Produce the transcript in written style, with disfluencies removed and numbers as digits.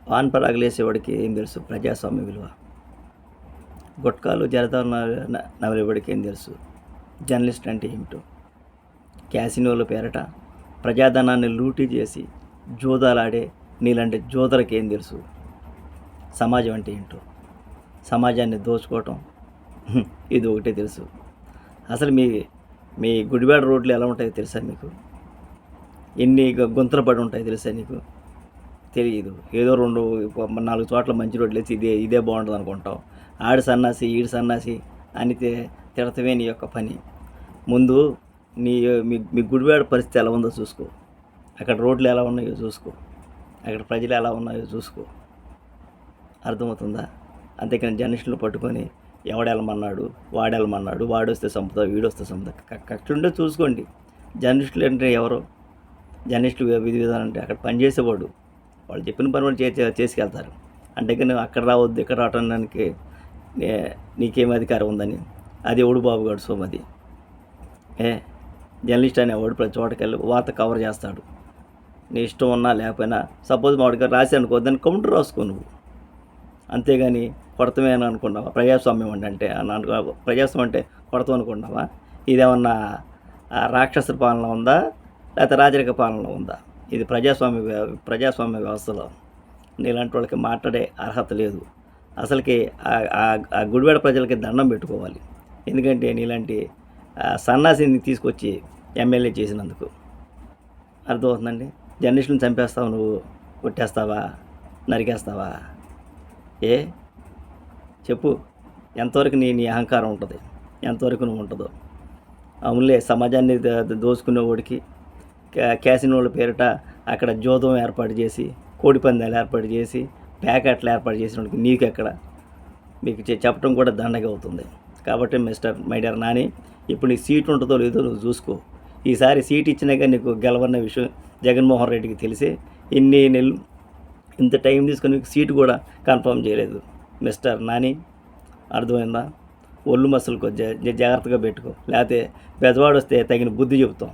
Pan పరాగులేసేవాడికి ఏం తెలుసు ప్రజాస్వామ్య విలువ? గుట్కాలు జరదాలు నవలేవాడికి ఏం తెలుసు జర్నలిస్ట్ అంటే ఏమిటో? క్యాసినోల పేరట ప్రజాధనాన్ని లూటీ చేసి జూదాలాడే నీలాంటి జూదలకి ఏం తెలుసు సమాజం అంటే ఏంటో? సమాజాన్ని దోచుకోవటం ఇది ఒకటే తెలుసు. అసలు మీ గుడివాడ రోడ్లు ఎలా ఉంటాయో తెలుసా మీకు? ఎన్ని గుంతలు పడి ఉంటాయో తెలుసా నీకు? తెలియదు. ఏదో 4 చోట్ల మంచి రోడ్లు వేసి ఇదే బాగుంటుంది అనుకుంటాం. ఆడు సన్నాసి ఈడు సన్నాసి అని తిడతమే నీ యొక్క పని. ముందు మీ గుడివాడ పరిస్థితి ఎలా ఉందో చూసుకో. అక్కడ రోడ్లు ఎలా ఉన్నాయో చూసుకో. అక్కడ ప్రజలు ఎలా ఉన్నాయో చూసుకో. అర్థమవుతుందా? అంతేకాని జర్నలిస్టులు పట్టుకొని ఎవడెళ్ళమన్నాడు వాడెళ్ళమన్నాడు, వాడొస్తే సంపుతా వీడొస్తే సంపుతా కక్షుండే చూసుకోండి. జర్నలిస్టులు అంటే ఎవరు? జర్నలిస్టులు విధి విధానం అంటే అక్కడ పనిచేసేవాడు, వాళ్ళు చెప్పిన పని వాళ్ళు చేసుకెళ్తారు. అంటే కానీ అక్కడ రావద్దు ఇక్కడ రావటానికి నీకేం అధికారం ఉందని? అది ఎవడు బాబు గారు సోమది? జర్నలిస్ట్ అనేవాడు ప్రతి చోటకెళ్ళి వార్త కవర్ చేస్తాడు. నీ ఇష్టం ఉన్నా లేకపోయినా, సపోజ్ మామిడిగా రాసి అనుకో, దాన్ని కౌంటర్ రాసుకో నువ్వు. అంతేగాని కొడతమే అని అనుకున్నావా? ప్రజాస్వామ్యం అంటే ప్రజాస్వామ్యం అంటే కొడతాం అనుకున్నావా? ఇదేమన్నా రాక్షస పాలన ఉందా లేకపోతే రాజరిక పాలన ఉందా? ఇది ప్రజాస్వామ్య వ్యవస్థలో నీలాంటి వాళ్ళకి మాట్లాడే అర్హత లేదు. అసలుకి ఆ గుడివాడ ప్రజలకి దండం పెట్టుకోవాలి. ఎందుకంటే నీలాంటి సన్నాసిని తీసుకొచ్చి ఎమ్మెల్యే చేసినందుకు. అర్థమవుతుందండి? జర్నలిస్టులను చంపేస్తావు నువ్వు, కొట్టేస్తావా, నరికేస్తావా? చెప్పు, ఎంతవరకు నీ అహంకారం ఉంటుంది, ఎంతవరకు నువ్వు ఉంటుందో? అవునులే, సమాజాన్ని దోచుకునేవాడికి క్యాసినోల పేరిట అక్కడ జోదం ఏర్పాటు చేసి, కోడిపందాలు ఏర్పాటు చేసి, ప్యాకెట్లు ఏర్పాటు చేసినోడికి నీకెక్కడ? మీకు చెప్పడం కూడా దండగా అవుతుంది. కాబట్టి మిస్టర్ మై డియర్ నాని, ఇప్పుడు నీకు సీట్ ఉంటుందో లేదో నువ్వు చూసుకో. ఈసారి సీట్ ఇచ్చినాక నీకు గెలవన్న విషయం జగన్మోహన్ రెడ్డికి తెలిసి ఇన్ని నెలలు ఇంత టైం తీసుకొని మీకు సీటు కూడా కన్ఫర్మ్ చేయలేదు. మిస్టర్ నాని, అర్థమైందా? ఒళ్ళు మసలుకో, జాగ్రత్తగా పెట్టుకో, లేకపోతే పెద్దవాడు వస్తే తగిన బుద్ధి చెబుతాం.